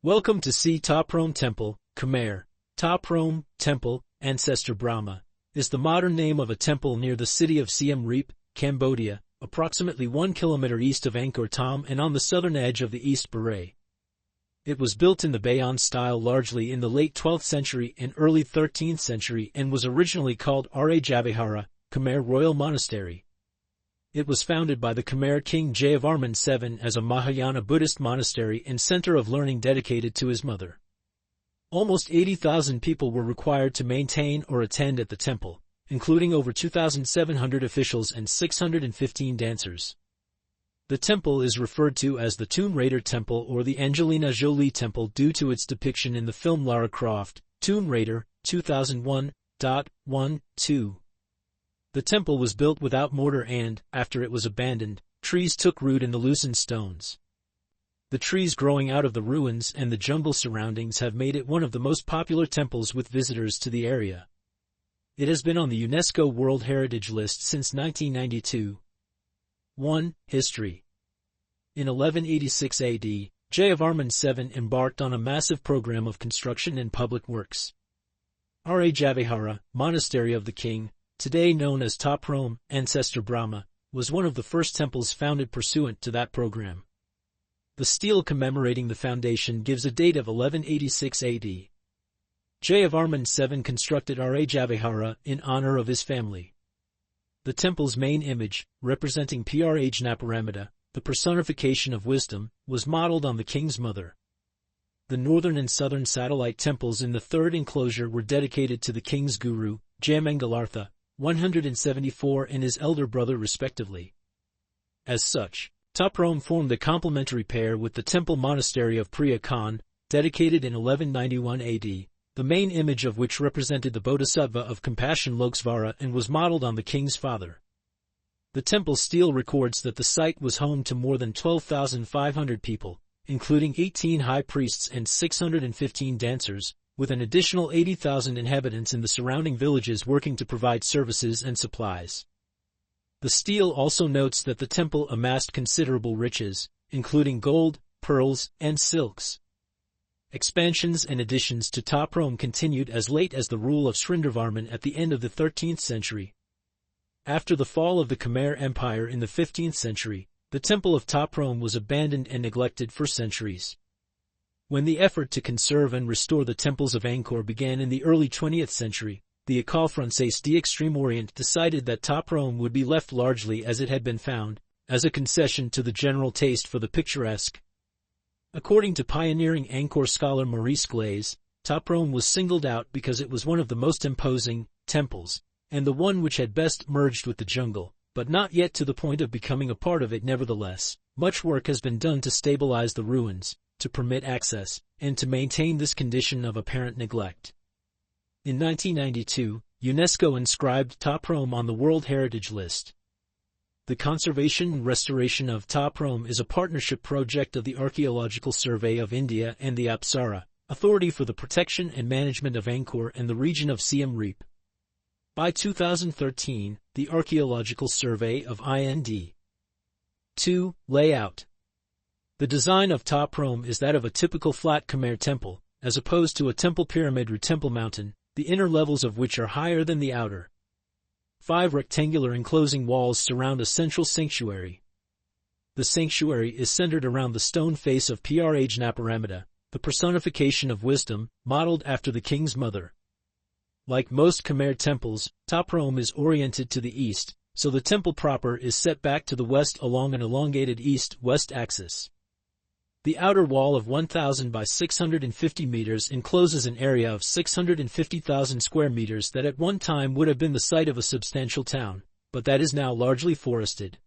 Welcome to see Ta Prohm Temple, Khmer. Ta Prohm Temple, Ancestor Brahma, is the modern name of a temple near the city of Siem Reap, Cambodia, approximately 1 kilometer east of Angkor Thom and on the southern edge of the East Baray. It was built in the Bayon style largely in the late 12th century and early 13th century and was originally called Javihara, Khmer Royal Monastery. It was founded by the Khmer king Jayavarman VII as a Mahayana Buddhist monastery and center of learning dedicated to his mother. Almost 80,000 people were required to maintain or attend at the temple, including over 2,700 officials and 615 dancers. The temple is referred to as the Tomb Raider Temple or the Angelina Jolie Temple due to its depiction in the film Lara Croft, Tomb Raider, 2001.12. The temple was built without mortar and, after it was abandoned, trees took root in the loosened stones. The trees growing out of the ruins and the jungle surroundings have made it one of the most popular temples with visitors to the area. It has been on the UNESCO World Heritage List since 1992. 1. History. In 1186 AD, Jayavarman VII embarked on a massive program of construction and public works. Javihara, Monastery of the King, today known as Ta Prohm, Ancestor Brahma, was one of the first temples founded pursuant to that program. The stele commemorating the foundation gives a date of 1186 AD. Jayavarman VII constructed Javihara in honor of his family. The temple's main image, representing Prajnaparamita, the personification of wisdom, was modeled on the king's mother. The northern and southern satellite temples in the third enclosure were dedicated to the king's guru, Jayamangalartha, 174 and his elder brother respectively. As such, Ta Prohm formed a complementary pair with the temple monastery of Priya Khan, dedicated in 1191 AD, the main image of which represented the Bodhisattva of compassion Loksvara and was modeled on the king's father. The temple stele records that the site was home to more than 12,500 people, including 18 high priests and 615 dancers, with an additional 80,000 inhabitants in the surrounding villages working to provide services and supplies. The stele also notes that the temple amassed considerable riches, including gold, pearls, and silks. Expansions and additions to Ta Prohm continued as late as the rule of Srindavarman at the end of the 13th century. After the fall of the Khmer Empire in the 15th century, the temple of Ta Prohm was abandoned and neglected for centuries. When the effort to conserve and restore the temples of Angkor began in the early 20th century, the École Française d'Extrême Orient decided that Ta Prohm would be left largely as it had been found, as a concession to the general taste for the picturesque. According to pioneering Angkor scholar Maurice Glaze, Ta Prohm was singled out because it was one of the most imposing temples, and the one which had best merged with the jungle, but not yet to the point of becoming a part of it. Nevertheless, much work has been done to stabilize the ruins, to permit access, and to maintain this condition of apparent neglect. In 1992, UNESCO inscribed Ta Prohm on the World Heritage List. The conservation and restoration of Ta Prohm is a partnership project of the Archaeological Survey of India and the Apsara, Authority for the Protection and Management of Angkor and the region of Siem Reap. By 2013, the Archaeological Survey of IND. 2. Layout. The design of Ta Prohm is that of a typical flat Khmer temple, as opposed to a temple pyramid or temple mountain, the inner levels of which are higher than the outer. 5 rectangular enclosing walls surround a central sanctuary. The sanctuary is centered around the stone face of Prajnaparamita, the personification of wisdom, modeled after the king's mother. Like most Khmer temples, Ta Prohm is oriented to the east, so the temple proper is set back to the west along an elongated east-west axis. The outer wall of 1,000 by 650 meters encloses an area of 650,000 square meters that at one time would have been the site of a substantial town, but that is now largely forested.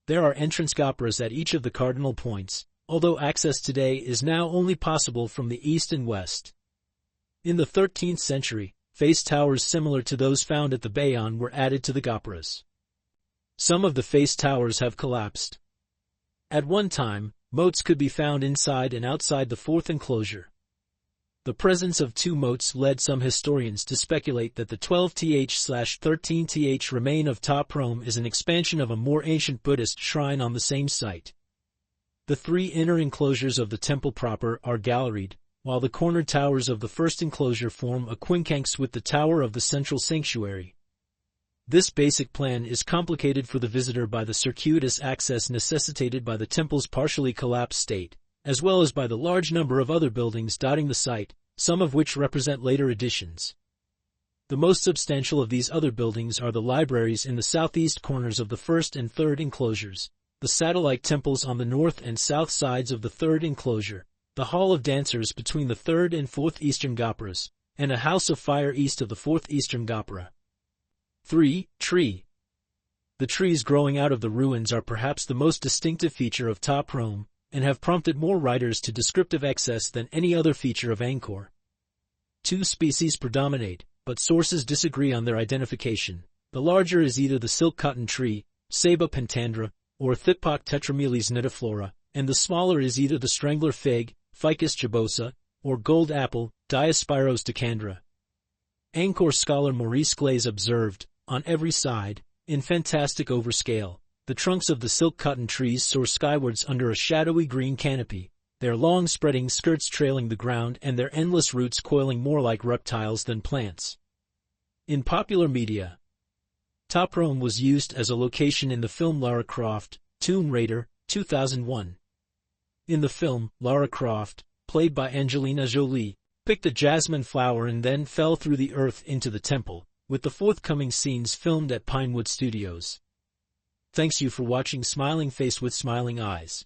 There are entrance gopras at each of the cardinal points, although access today is now only possible from the east and west. In the 13th century, face towers similar to those found at the Bayon were added to the gopras. Some of the face towers have collapsed. At one time, moats could be found inside and outside the fourth enclosure. The presence of 2 moats led some historians to speculate that the 12th/13th remain of Ta Prohm is an expansion of a more ancient Buddhist shrine on the same site. The three inner enclosures of the temple proper are galleried, while the corner towers of the first enclosure form a quincunx with the tower of the central sanctuary. This basic plan is complicated for the visitor by the circuitous access necessitated by the temple's partially collapsed state, as well as by the large number of other buildings dotting the site, some of which represent later additions. The most substantial of these other buildings are the libraries in the southeast corners of the first and third enclosures, the satellite temples on the north and south sides of the third enclosure, the Hall of Dancers between the third and fourth eastern gopras, and a house of fire east of the fourth eastern gopra. 3. Tree. The trees growing out of the ruins are perhaps the most distinctive feature of Ta Prohm, and have prompted more writers to descriptive excess than any other feature of Angkor. Two species predominate, but sources disagree on their identification. The larger is either the silk cotton tree, Ceiba pentandra, or Thitpok tetrameles nidiflora, and the smaller is either the strangler fig, Ficus gibosa, or gold apple, Diospyros decandra. Angkor scholar Maurice Glaze observed, on every side, in fantastic overscale, the trunks of the silk cotton trees soar skywards under a shadowy green canopy, their long spreading skirts trailing the ground and their endless roots coiling more like reptiles than plants. In popular media, Ta Prohm was used as a location in the film Lara Croft, Tomb Raider, 2001. In the film, Lara Croft, played by Angelina Jolie, picked a jasmine flower and then fell through the earth into the temple, with the forthcoming scenes filmed at Pinewood Studios. Thanks you for watching Smiling Face with Smiling Eyes.